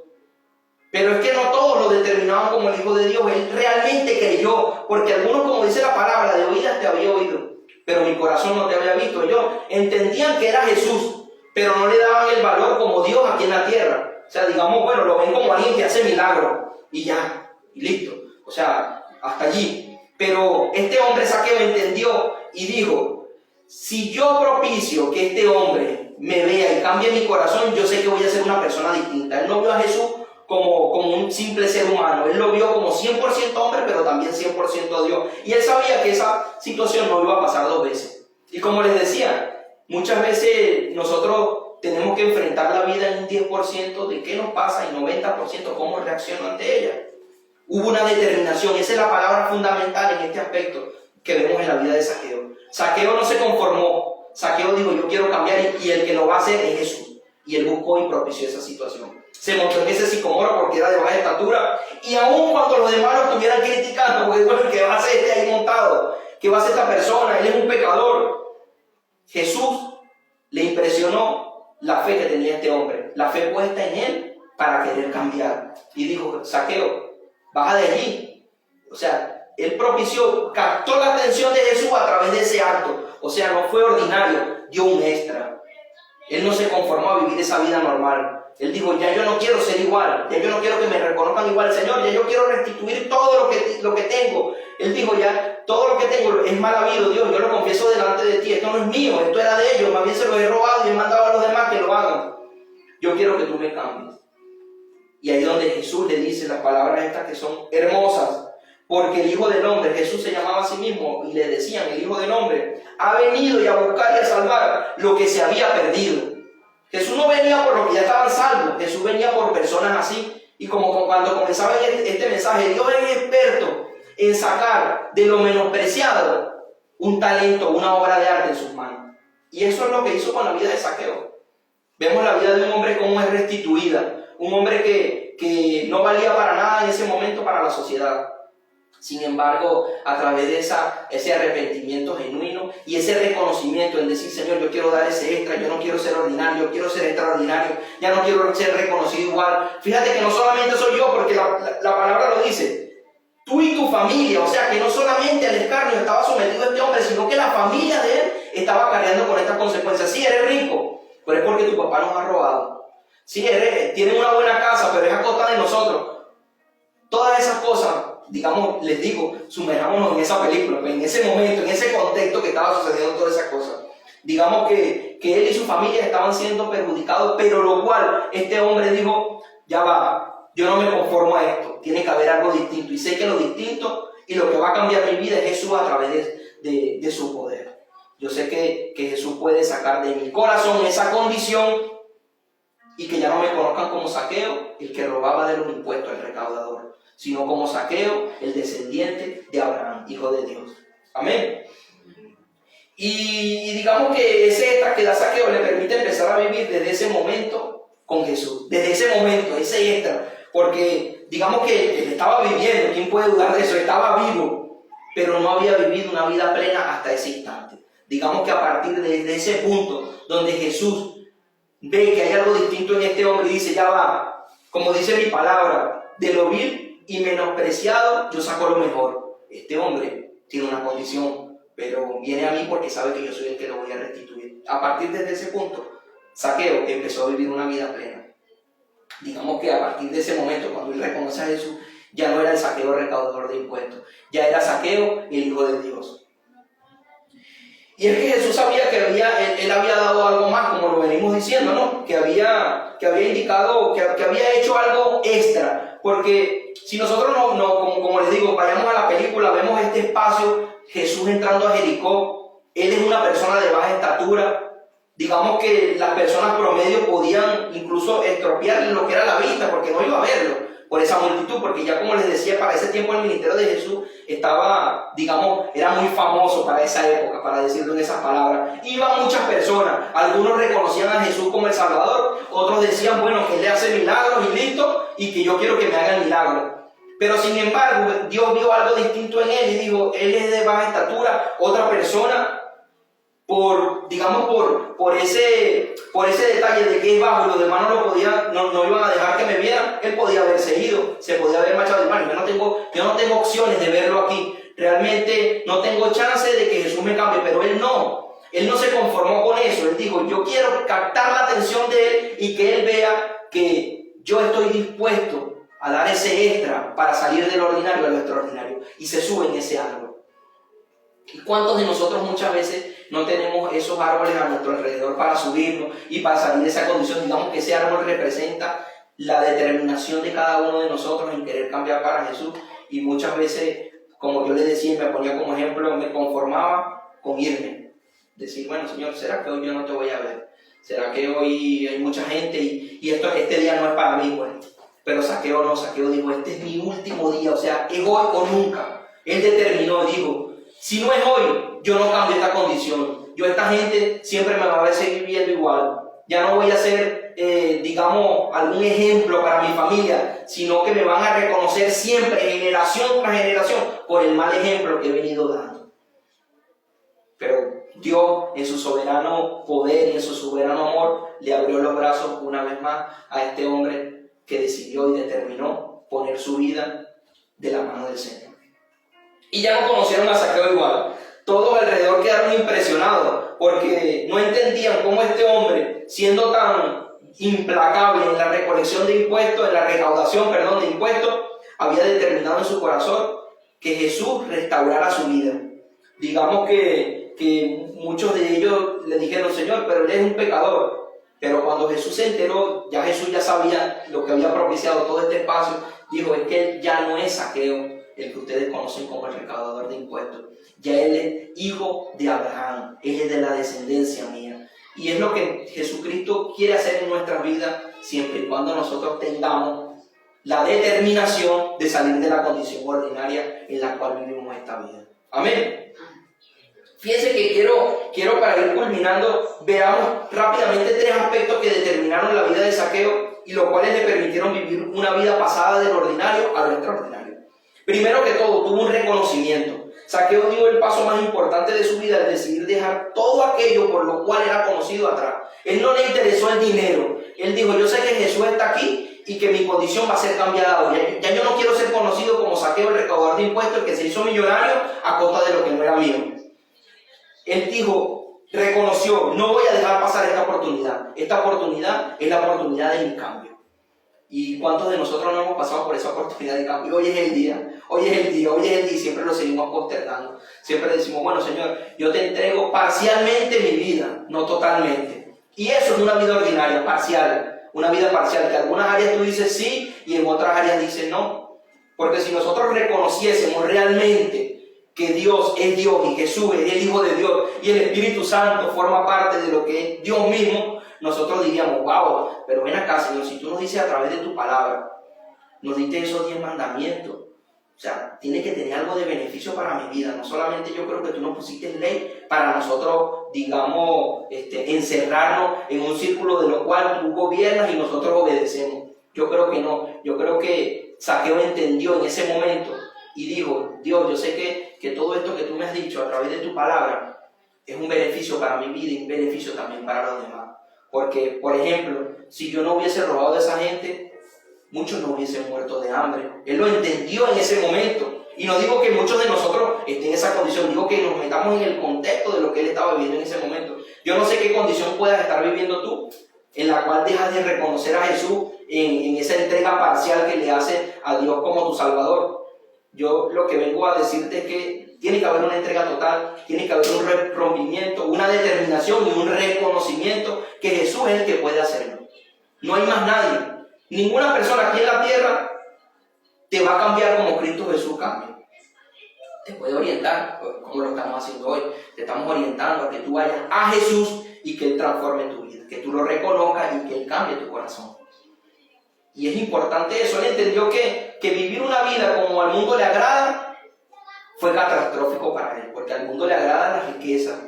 Pero es que no todos lo determinaban como el Hijo de Dios. Él realmente creyó, porque algunos, como dice la palabra, de oídas te había oído, pero mi corazón no te había visto. Ellos entendían que era Jesús, pero no le daban el valor como Dios aquí en la tierra. O sea, digamos, bueno, lo ven como alguien que hace milagros y ya, y listo. O sea, hasta allí. Pero este hombre Zaqueo entendió y dijo, si yo propicio que este hombre me vea y cambie mi corazón, yo sé que voy a ser una persona distinta. Él no vio a Jesús como un simple ser humano. Él lo vio como 100% hombre, pero también 100% Dios. Y él sabía que esa situación no iba a pasar dos veces. Y como les decía, muchas veces nosotros tenemos que enfrentar la vida en un 10% de qué nos pasa y 90% cómo reacciono ante ella. Hubo una determinación, esa es la palabra fundamental en este aspecto que vemos en la vida de Zaqueo. Zaqueo no se conformó. Zaqueo dijo, yo quiero cambiar, y el que lo va a hacer es Jesús. Y él buscó y propició esa situación. Se montó en ese sicomoro porque era de baja estatura, y aun cuando los demás lo estuvieran criticando, porque bueno, ¿qué va a hacer este ahí montado? ¿Qué va a hacer esta persona? Él es un pecador. Jesús le impresionó la fe que tenía este hombre, la fe puesta en él para querer cambiar. Y dijo, Zaqueo, baja de allí. O sea, él propició, captó la atención de Jesús a través de ese acto. O sea, no fue ordinario, dio un extra. Él no se conformó a vivir esa vida normal. Él dijo, ya yo no quiero ser igual, ya yo no quiero que me reconozcan igual, Señor, ya yo quiero restituir todo lo que tengo. Él dijo, ya todo lo que tengo es mal habido, Dios, yo lo confieso delante de ti, esto no es mío, esto era de ellos, más bien se lo he robado y he mandado a los demás que lo hagan. Yo quiero que tú me cambies. Y ahí es donde Jesús le dice las palabras estas que son hermosas, porque el Hijo del Hombre, Jesús se llamaba a sí mismo y le decían, el Hijo del Hombre ha venido y a buscar y a salvar lo que se había perdido. Jesús no venía por los que ya estaban salvos, Jesús venía por personas así. Y como cuando comenzaba este mensaje, Dios es experto en sacar de lo menospreciado un talento, una obra de arte en sus manos. Y eso es lo que hizo con la vida de Zaqueo. Vemos la vida de un hombre como es restituida, un hombre que no valía para nada en ese momento para la sociedad. Sin embargo, a través de ese arrepentimiento genuino y ese reconocimiento en decir, Señor, yo quiero dar ese extra, yo no quiero ser ordinario, yo quiero ser extraordinario, ya no quiero ser reconocido igual. Fíjate que no solamente soy yo, porque la palabra lo dice, tú y tu familia, o sea que no solamente al escarnio estaba sometido este hombre, sino que la familia de él estaba cargando con estas consecuencias. Sí, eres rico, pero es porque tu papá nos ha robado. Sí, tienes una buena casa, pero es a costa de nosotros. Todas esas cosas, digamos, les digo, sumerjámonos en esa película, en ese momento, en ese contexto que estaba sucediendo todas esas cosas. Digamos que él y su familia estaban siendo perjudicados, pero lo cual este hombre dijo, ya va, yo no me conformo a esto, tiene que haber algo distinto. Y sé que lo distinto y lo que va a cambiar mi vida es Jesús a través de su poder. Yo sé que Jesús puede sacar de mi corazón esa condición y que ya no me conozcan como Zaqueo, el que robaba de los impuestos, el recaudador, sino como Zaqueo, el descendiente de Abraham, hijo de Dios. Amén. Y digamos que ese extra que da Zaqueo le permite empezar a vivir desde ese momento con Jesús. Desde ese momento, ese extra. Porque digamos que él estaba viviendo, ¿quién puede dudar de eso? Estaba vivo, pero no había vivido una vida plena hasta ese instante. Digamos que a partir de ese punto donde Jesús ve que hay algo distinto en este hombre y dice, ya va, como dice mi palabra, de lo vil y menospreciado yo saco lo mejor. Este hombre tiene una condición, pero viene a mí porque sabe que yo soy el que lo voy a restituir. A partir de ese punto, Zaqueo empezó a vivir una vida plena. Digamos que a partir de ese momento, cuando él reconoce a Jesús, ya no era el Zaqueo recaudador de impuestos, ya era Zaqueo el Hijo de Dios. Y es que Jesús sabía que él había dado algo más, como lo venimos diciendo, ¿no? Que había indicado, que había hecho algo extra. Porque si nosotros como les digo, vayamos a la película, vemos este espacio, Jesús entrando a Jericó, él es una persona de baja estatura. Digamos que las personas promedio podían incluso estropearle lo que era la vista, porque no iba a verlo por esa multitud, porque ya como les decía, para ese tiempo el ministerio de Jesús estaba, digamos, era muy famoso para esa época, para decirlo en esas palabras. Iban muchas personas, algunos reconocían a Jesús como el Salvador, otros decían, bueno, que Él le hace milagros y listo, y que yo quiero que me haga milagros. Pero sin embargo, Dios vio algo distinto en él y dijo, él es de baja estatura, otra persona, por ese detalle de que es bajo y los demás no iban a dejar que me vieran, él podía haberse ido, se podía haber marchado. Hermano, yo no tengo opciones de verlo aquí, realmente no tengo chance de que Jesús me cambie, pero él no se conformó con eso. Él dijo, yo quiero captar la atención de él y que él vea que yo estoy dispuesto a dar ese extra para salir del ordinario a lo extraordinario, y se sube en ese árbol. ¿Y cuántos de nosotros muchas veces no tenemos esos árboles a nuestro alrededor para subirnos y para salir de esa condición? Digamos que ese árbol representa la determinación de cada uno de nosotros en querer cambiar para Jesús, y muchas veces, como yo le decía y me ponía como ejemplo, me conformaba con irme, decir, bueno, Señor, ¿será que hoy yo no te voy a ver? ¿Será que hoy hay mucha gente y este día no es para mí? Bueno, pero Zaqueo dijo, este es mi último día, o sea, es hoy o nunca. Él determinó, dijo, si no es hoy, yo no cambio esta condición. Yo, esta gente siempre me va a seguir viendo igual. Ya no voy a ser, algún ejemplo para mi familia, sino que me van a reconocer siempre, generación tras generación, por el mal ejemplo que he venido dando. Pero Dios, en su soberano poder y en su soberano amor, le abrió los brazos una vez más a este hombre que decidió y determinó poner su vida de la mano del Señor. Y ya no conocieron a Zaqueo igual. Todos alrededor quedaron impresionados porque no entendían cómo este hombre, siendo tan implacable en la recolección de impuestos, en la recaudación, de impuestos, había determinado en su corazón que Jesús restaurara su vida. Digamos que muchos de ellos le dijeron, Señor, pero él es un pecador. Pero cuando Jesús se enteró, Jesús ya sabía lo que había propiciado todo este espacio, dijo, es que él ya no es Zaqueo, el que ustedes conocen como el recaudador de impuestos. Ya él es hijo de Abraham, él es de la descendencia mía. Y es lo que Jesucristo quiere hacer en nuestras vidas, siempre y cuando nosotros tengamos la determinación de salir de la condición ordinaria en la cual vivimos esta vida. Amén. Fíjense que quiero para ir culminando, veamos rápidamente 3 aspectos que determinaron la vida de Zaqueo y los cuales le permitieron vivir una vida pasada del ordinario a lo extraordinario. Primero que todo, tuvo un reconocimiento. Zaqueo dio el paso más importante de su vida al decidir dejar todo aquello por lo cual era conocido atrás. Él no le interesó el dinero. Él dijo, yo sé que Jesús está aquí y que mi condición va a ser cambiada hoy. Ya yo no quiero ser conocido como Zaqueo, el recaudador de impuestos, el que se hizo millonario a costa de lo que no era mío. Él dijo, reconoció, no voy a dejar pasar esta oportunidad. Esta oportunidad es la oportunidad de mi cambio. ¿Y cuántos de nosotros no hemos pasado por esa oportunidad de cambio? Hoy es el día, y siempre lo seguimos postergando. Siempre decimos, bueno, Señor, yo te entrego parcialmente mi vida, no totalmente. Y eso es una vida ordinaria, parcial. Una vida parcial, que en algunas áreas tú dices sí y en otras áreas dices no. Porque si nosotros reconociésemos realmente que Dios es Dios y Jesús es el Hijo de Dios y el Espíritu Santo forma parte de lo que es Dios mismo, nosotros diríamos, wow, pero ven acá, Señor, si tú nos dices a través de tu palabra, nos diste esos 10 mandamientos, o sea, tiene que tener algo de beneficio para mi vida. No solamente yo creo que tú nos pusiste ley para nosotros, encerrarnos en un círculo de lo cual tú gobiernas y nosotros obedecemos. Yo creo que no. Yo creo que Zaqueo entendió en ese momento y dijo, Dios, yo sé que todo esto que tú me has dicho a través de tu palabra es un beneficio para mi vida y un beneficio también para los demás. Porque, por ejemplo, si yo no hubiese robado a esa gente, muchos no hubiesen muerto de hambre. Él lo entendió en ese momento. Y no digo que muchos de nosotros estén en esa condición, digo que nos metamos en el contexto de lo que él estaba viviendo en ese momento. Yo no sé qué condición puedas estar viviendo tú, en la cual dejas de reconocer a Jesús en esa entrega parcial que le hace a Dios como tu Salvador. Yo lo que vengo a decirte es que tiene que haber una entrega total, tiene que haber un rompimiento, una determinación y un reconocimiento que Jesús es el que puede hacerlo. No hay más nadie. Ninguna persona aquí en la tierra te va a cambiar como Cristo Jesús cambia. Te puede orientar, como lo estamos haciendo hoy. Te estamos orientando a que tú vayas a Jesús y que Él transforme tu vida, que tú lo reconozcas y que Él cambie tu corazón. Y es importante eso. Él entendió que que vivir una vida como al mundo le agrada fue catastrófico para él, porque al mundo le agradan las riquezas,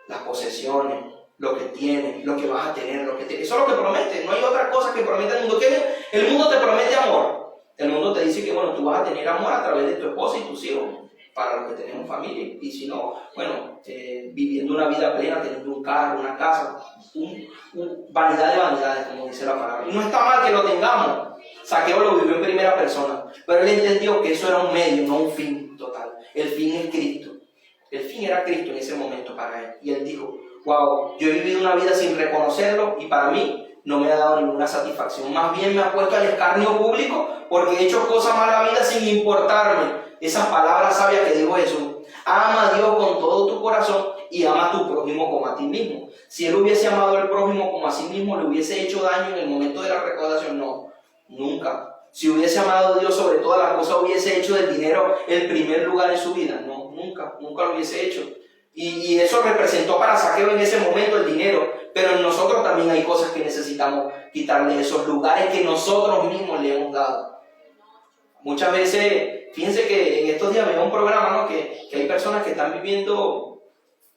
las posesiones, lo que tienes, lo que vas a tener, eso es lo que promete, no hay otra cosa que promete el mundo. El mundo te promete amor, el mundo te dice que bueno, tú vas a tener amor a través de tu esposa y tus hijos, para los que tenemos familia, y si no, bueno, viviendo una vida plena, teniendo un carro, una casa, vanidad de vanidades, como dice la palabra. Y no está mal que lo tengamos, Zaqueo lo vivió en primera persona, pero él entendió que eso era un medio, no un fin total. El fin es Cristo. El fin era Cristo en ese momento para él. Y él dijo, wow, yo he vivido una vida sin reconocerlo y para mí no me ha dado ninguna satisfacción. Más bien me ha puesto al escarnio público porque he hecho cosas malas vida sin importarme. Esas palabras sabias que dijo Jesús. Ama a Dios con todo tu corazón y ama a tu prójimo como a ti mismo. Si él hubiese amado al prójimo como a sí mismo, le hubiese hecho daño en el momento de la recaudación. No, nunca. Si hubiese amado a Dios sobre todas las cosas, hubiese hecho del dinero el primer lugar en su vida. No, nunca lo hubiese hecho. Y eso representó para Zaqueo en ese momento el dinero. Pero en nosotros también hay cosas que necesitamos quitarle, esos lugares que nosotros mismos le hemos dado. Muchas veces, fíjense que en estos días veo un programa, ¿no? que hay personas que están viviendo,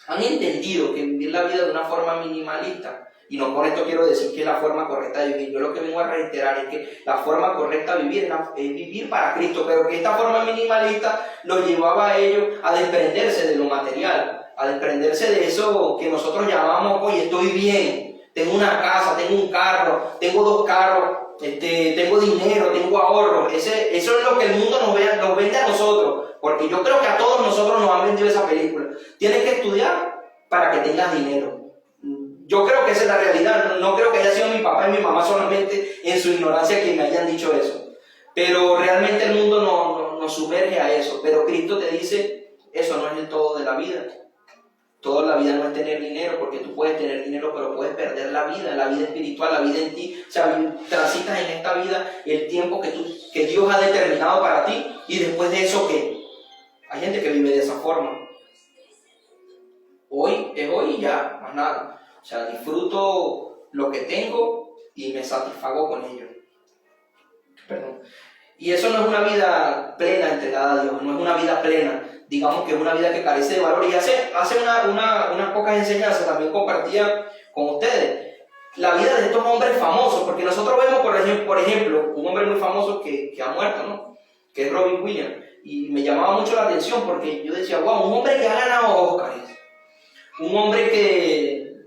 han entendido que vivir la vida de una forma minimalista, y no con esto quiero decir que es la forma correcta de vivir, yo lo que vengo a reiterar es que la forma correcta de vivir es vivir para Cristo, pero que esta forma minimalista los llevaba a ellos a desprenderse de lo material, a desprenderse de eso que nosotros llamamos, oye, estoy bien, tengo una casa, tengo un carro, tengo 2 carros, tengo dinero, tengo ahorro. Eso es lo que el mundo nos vende a nosotros, porque yo creo que a todos nosotros nos han vendido esa película. Tienes que estudiar para que tengas dinero. Yo creo que esa es la realidad. No creo que haya sido mi papá y mi mamá solamente en su ignorancia quien me hayan dicho eso, pero realmente el mundo nos sumerge a eso. Pero Cristo te dice, eso no es el todo de la vida. Toda la vida no es tener dinero, porque tú puedes tener dinero, pero puedes perder la vida espiritual, la vida en ti. O sea, transitas en esta vida el tiempo que Dios ha determinado para ti, y después de eso, ¿qué? Hay gente que vive de esa forma. Hoy es hoy y ya, más nada. O sea, disfruto lo que tengo y me satisfago con ello. Perdón. Y eso no es una vida plena entregada a Dios, no es una vida plena. Digamos que es una vida que carece de valor. Y hace unas pocas enseñanzas también compartía con ustedes la vida de estos hombres famosos, porque nosotros vemos, por ejemplo, un hombre muy famoso que ha muerto, ¿no? Que es Robin Williams. Y me llamaba mucho la atención porque yo decía, wow, un hombre que ha ganado Óscares, un hombre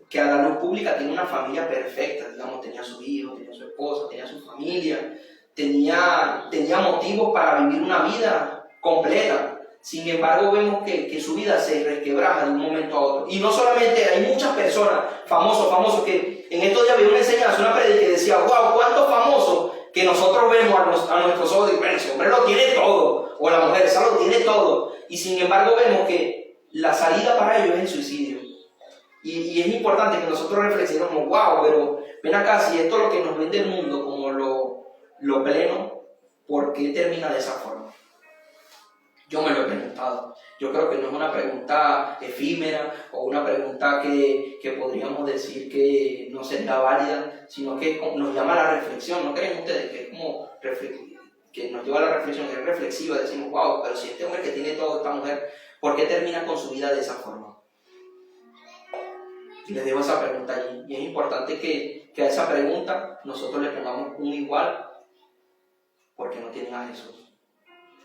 que a la luz pública tiene una familia perfecta, digamos, tenía sus hijos, tenía su esposa, tenía su familia, tenía motivos para vivir una vida completa. Sin embargo, vemos que su vida se resquebraja de un momento a otro. Y no solamente, hay muchas personas, famosos, que en estos días vi una enseñanza, una predica que decía, wow, cuántos famosos que nosotros vemos a nuestros ojos y bueno, ese hombre lo tiene todo, o la mujer, esa lo tiene todo. Y sin embargo, vemos que la salida para ellos es el suicidio. Y es importante que nosotros reflexionemos, wow, pero ven acá, si esto es lo que nos vende el mundo como lo pleno, ¿por qué termina de esa forma? Yo me lo he preguntado. Yo creo que no es una pregunta efímera o una pregunta que podríamos decir que no sería válida, sino que nos llama a la reflexión. ¿No creen ustedes que es como que nos lleva a la reflexión, que es reflexiva? Decimos, wow, pero si este hombre que tiene todo, esta mujer, ¿por qué termina con su vida de esa forma? Y les dejo esa pregunta allí. Y es importante que a esa pregunta nosotros le pongamos un igual, porque no tienen a Jesús.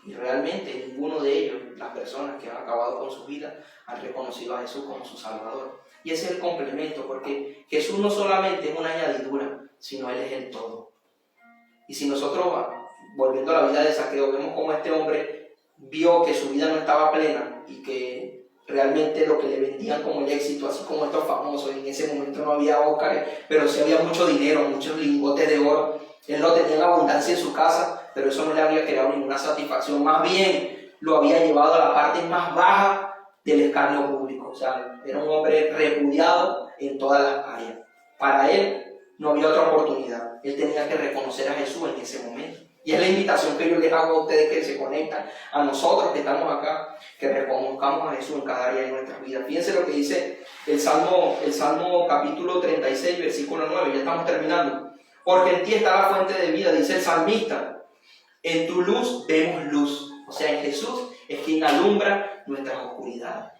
Y realmente ninguno de ellos, las personas que han acabado con su vida, han reconocido a Jesús como su Salvador. Y ese es el complemento, porque Jesús no solamente es una añadidura, sino Él es el todo. Y si nosotros, volviendo a la vida de Zaqueo, vemos cómo este hombre vio que su vida no estaba plena y que realmente lo que le vendían como el éxito, así como estos famosos, en ese momento no había Óscar, pero sí había mucho dinero, muchos lingotes de oro. Él no tenía en abundancia en su casa, pero eso no le había creado ninguna satisfacción. Más bien, lo había llevado a la parte más baja del escarnio público. O sea, era un hombre repudiado en todas las áreas. Para él no había otra oportunidad. Él tenía que reconocer a Jesús en ese momento. Y es la invitación que yo les hago a ustedes que se conectan, a nosotros que estamos acá, que reconozcamos a Jesús en cada área de nuestras vidas. Fíjense lo que dice el Salmo capítulo 36, versículo 9. Ya estamos terminando. Porque en ti está la fuente de vida, dice el salmista. En tu luz vemos luz. O sea, en Jesús es quien alumbra nuestras oscuridades.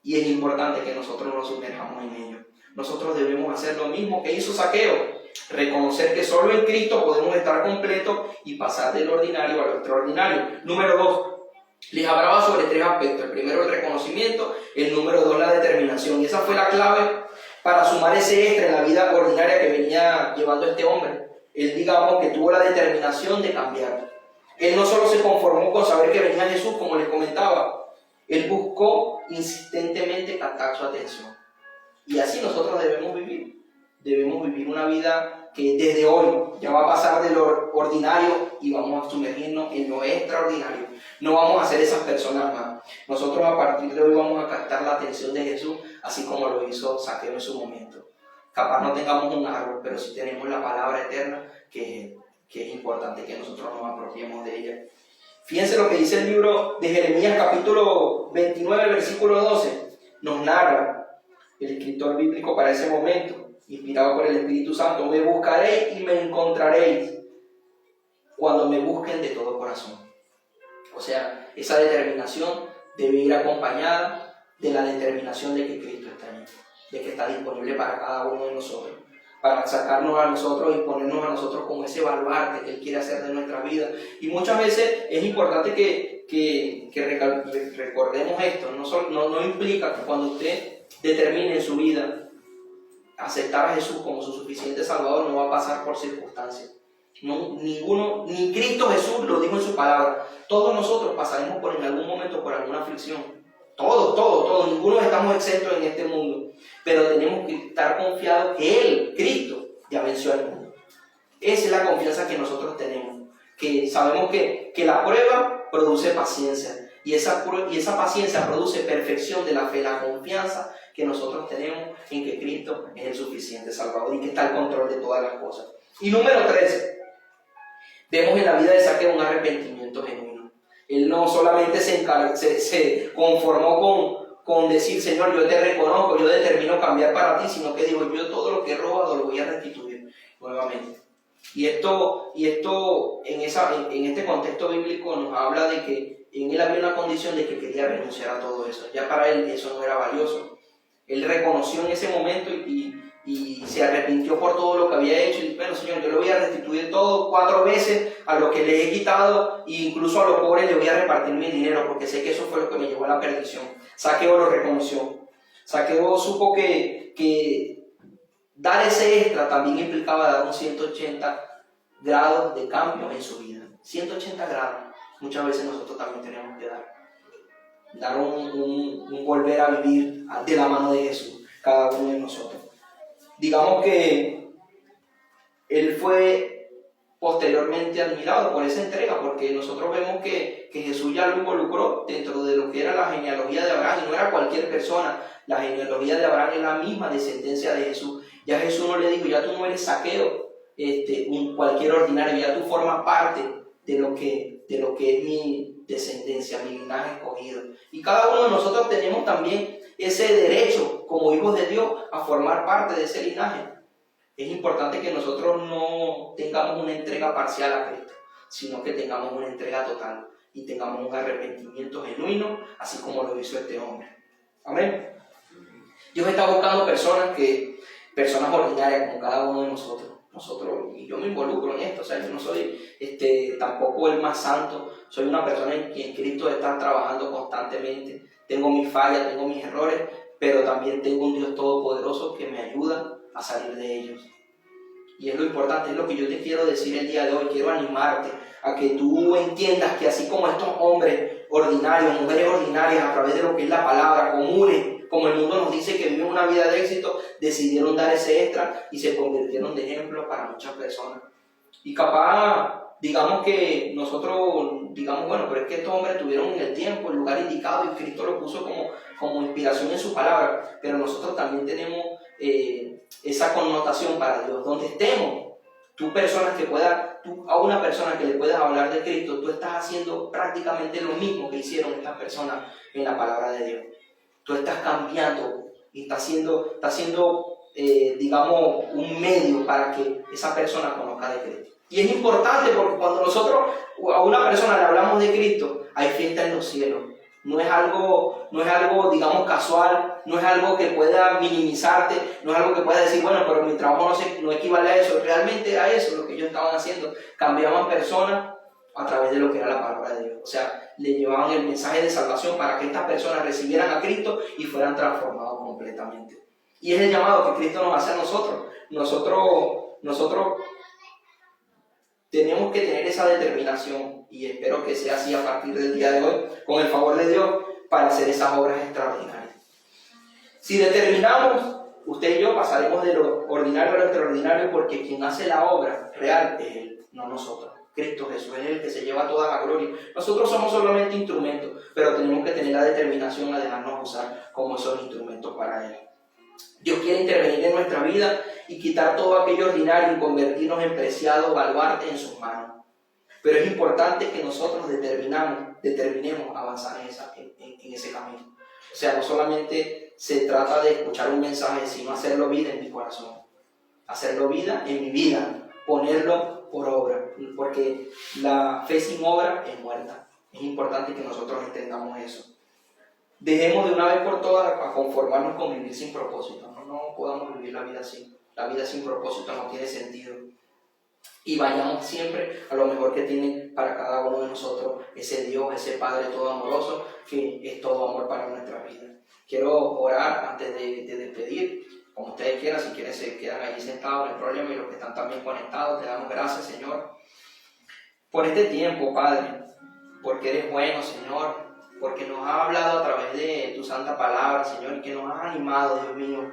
Y es importante que nosotros nos sumerjamos en ello. Nosotros debemos hacer lo mismo que hizo Zaqueo. Reconocer que solo en Cristo podemos estar completos y pasar del ordinario a lo extraordinario. Número 2. Les hablaba sobre 3 aspectos. El primero, el reconocimiento. El número 2, la determinación. Y esa fue la clave para sumar ese extra en la vida ordinaria que venía llevando este hombre. Él, digamos, que tuvo la determinación de cambiar. Él no solo se conformó con saber que venía Jesús, como les comentaba. Él buscó insistentemente captar su atención. Y así nosotros debemos vivir. Debemos vivir una vida que desde hoy ya va a pasar de lo ordinario y vamos a sumergirnos en lo extraordinario. No vamos a ser esas personas más. Nosotros a partir de hoy vamos a captar la atención de Jesús, así como lo hizo Zaqueo en su momento. Capaz no tengamos un árbol, pero sí tenemos la palabra eterna, que es importante que nosotros nos apropiemos de ella. Fíjense lo que dice el libro de Jeremías, capítulo 29, versículo 12. Nos narra el escritor bíblico para ese momento, inspirado por el Espíritu Santo: me buscaréis y me encontraréis cuando me busquen de todo corazón. O sea, esa determinación debe ir acompañada de la determinación de que Cristo está ahí, de que está disponible para cada uno de nosotros, para sacarnos a nosotros y ponernos a nosotros como ese baluarte que Él quiere hacer de nuestra vida. Y muchas veces es importante que recordemos esto. No implica que cuando usted determine en su vida aceptar a Jesús como su suficiente Salvador, no va a pasar por circunstancias. No, ni Cristo Jesús lo dijo en su palabra. Todos nosotros pasaremos en algún momento por alguna aflicción. Todos. Ninguno estamos exentos en este mundo. Pero tenemos que estar confiados que Él, Cristo, ya venció al mundo. Esa es la confianza que nosotros tenemos. Que sabemos que la prueba produce paciencia. Y esa paciencia produce perfección de la fe, la confianza que nosotros tenemos en que Cristo es el suficiente Salvador y que está al control de todas las cosas. Y número 3, vemos en la vida de Zaqueo un arrepentimiento genuino. Él no solamente se conformó con decir: Señor, yo te reconozco, yo determino cambiar para ti, sino que dijo: yo todo lo que he robado lo voy a restituir nuevamente. Y esto en este contexto bíblico nos habla de que en él había una condición de que quería renunciar a todo eso. Ya para él eso no era valioso. Él reconoció en ese momento y se arrepintió por todo lo que había hecho. Y bueno, Señor, yo le voy a restituir todo 4 veces a lo que le he quitado, e incluso a los pobres le voy a repartir mi dinero, porque sé que eso fue lo que me llevó a la perdición. Zaqueo lo reconoció. Zaqueo supo que dar ese extra también implicaba dar un 180 grados de cambio en su vida. 180 grados. Muchas veces nosotros también tenemos que dar un volver a vivir de la mano de Jesús, cada uno de nosotros. Digamos que él fue posteriormente admirado por esa entrega, porque nosotros vemos que Jesús ya lo involucró dentro de lo que era la genealogía de Abraham, y no era cualquier persona. La genealogía de Abraham es la misma descendencia de Jesús. Ya Jesús no le dijo: ya tú no eres Zaqueo, cualquier ordinario, ya tú formas parte de lo que es mi descendencia, mi linaje escogido. Y cada uno de nosotros tenemos también ese derecho, como hijos de Dios, a formar parte de ese linaje. Es importante que nosotros no tengamos una entrega parcial a Cristo, sino que tengamos una entrega total y tengamos un arrepentimiento genuino, así como lo hizo este hombre. Amén. Dios está buscando personas ordinarias como cada uno de nosotros. Y yo me involucro en esto. O sea, yo no soy tampoco el más santo. Soy una persona en quien Cristo está trabajando constantemente. Tengo mis fallas, tengo mis errores, pero también tengo un Dios todopoderoso que me ayuda a salir de ellos. Y es lo importante, es lo que yo te quiero decir el día de hoy. Quiero animarte a que tú entiendas que así como estos hombres ordinarios, mujeres ordinarias, a través de lo que es la palabra, comunes, como el mundo nos dice que viven una vida de éxito, decidieron dar ese extra y se convirtieron de ejemplo para muchas personas. Y capaz, digamos que nosotros, bueno, pero es que estos hombres tuvieron en el tiempo, el lugar indicado, y Cristo lo puso como inspiración en su palabra, pero nosotros también tenemos esa connotación para Dios. Donde estemos, a una persona que le puedas hablar de Cristo, tú estás haciendo prácticamente lo mismo que hicieron estas personas en la palabra de Dios. Tú estás cambiando y estás siendo digamos, un medio para que esa persona conozca de Cristo. Y es importante porque cuando nosotros a una persona le hablamos de Cristo, hay fiesta en los cielos. No es algo, digamos, casual, no es algo que pueda minimizarte, no es algo que pueda decir, bueno, pero mi trabajo no equivale a eso. Realmente era eso lo que ellos estaban haciendo. Cambiaban personas a través de lo que era la palabra de Dios. O sea, le llevaban el mensaje de salvación para que estas personas recibieran a Cristo y fueran transformados completamente. Y es el llamado que Cristo nos hace a nosotros. Nosotros tenemos que tener esa determinación, y espero que sea así a partir del día de hoy, con el favor de Dios, para hacer esas obras extraordinarias. Si determinamos, usted y yo pasaremos de lo ordinario a lo extraordinario, porque quien hace la obra real es Él, no nosotros. Cristo Jesús es el que se lleva toda la gloria. Nosotros somos solamente instrumentos, pero tenemos que tener la determinación a dejarnos usar como esos instrumentos para Él. Dios quiere intervenir en nuestra vida y quitar todo aquello ordinario y convertirnos en preciado baluarte en sus manos. Pero es importante que nosotros determinemos avanzar en ese camino. O sea, no solamente se trata de escuchar un mensaje, sino hacerlo vida en mi corazón. Hacerlo vida en mi vida, ponerlo por obra. Porque la fe sin obra es muerta. Es importante que nosotros entendamos eso. Dejemos de una vez por todas a conformarnos con vivir sin propósito. No podamos vivir la vida así. La vida sin propósito no tiene sentido. Y vayamos siempre a lo mejor que tiene para cada uno de nosotros ese Dios, ese Padre todo amoroso, que es todo amor para nuestra vida. Quiero orar antes de despedir. Como ustedes quieran, si quieren se quedan ahí sentados, no hay problema. Y los que están también conectados, te damos gracias, Señor, por este tiempo, Padre, porque eres bueno, Señor, porque nos has hablado a través de tu santa palabra, Señor, y que nos has animado, Dios mío,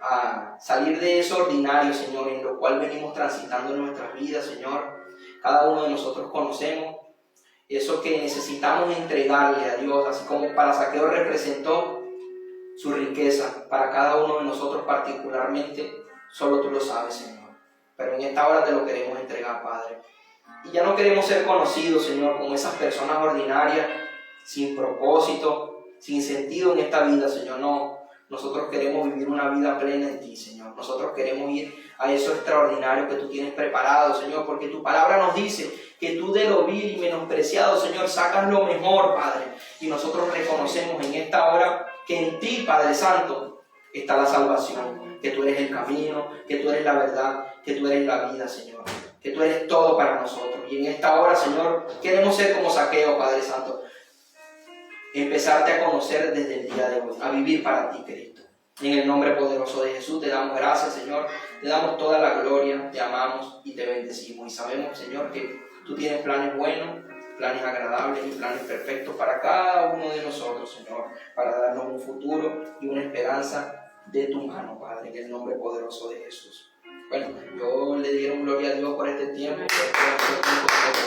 a salir de eso ordinario, Señor, en lo cual venimos transitando en nuestras vidas, Señor. Cada uno de nosotros conocemos eso que necesitamos entregarle a Dios, así como para Zaqueo representó su riqueza, para cada uno de nosotros particularmente, solo tú lo sabes, Señor. Pero en esta hora te lo queremos entregar, Padre. Y ya no queremos ser conocidos, Señor, como esas personas ordinarias, sin propósito, sin sentido en esta vida, Señor. No, nosotros queremos vivir una vida plena en ti, Señor. Nosotros queremos ir a eso extraordinario que tú tienes preparado, Señor, porque tu palabra nos dice que tú de lo vil y menospreciado, Señor, sacas lo mejor, Padre. Y nosotros reconocemos en esta hora que en ti, Padre Santo, está la salvación, que tú eres el camino, que tú eres la verdad, que tú eres la vida, Señor, que tú eres todo para nosotros. Y en esta hora, Señor, queremos ser como Zaqueo, Padre Santo, empezarte a conocer desde el día de hoy, a vivir para ti, Cristo. En el nombre poderoso de Jesús te damos gracias, Señor, te damos toda la gloria, te amamos y te bendecimos. Y sabemos, Señor, que tú tienes planes buenos, planes agradables y planes perfectos para cada uno de nosotros, Señor, para darnos un futuro y una esperanza de tu mano, Padre, en el nombre poderoso de Jesús. Bueno, yo le dieron gloria a Dios por este tiempo, por este tiempo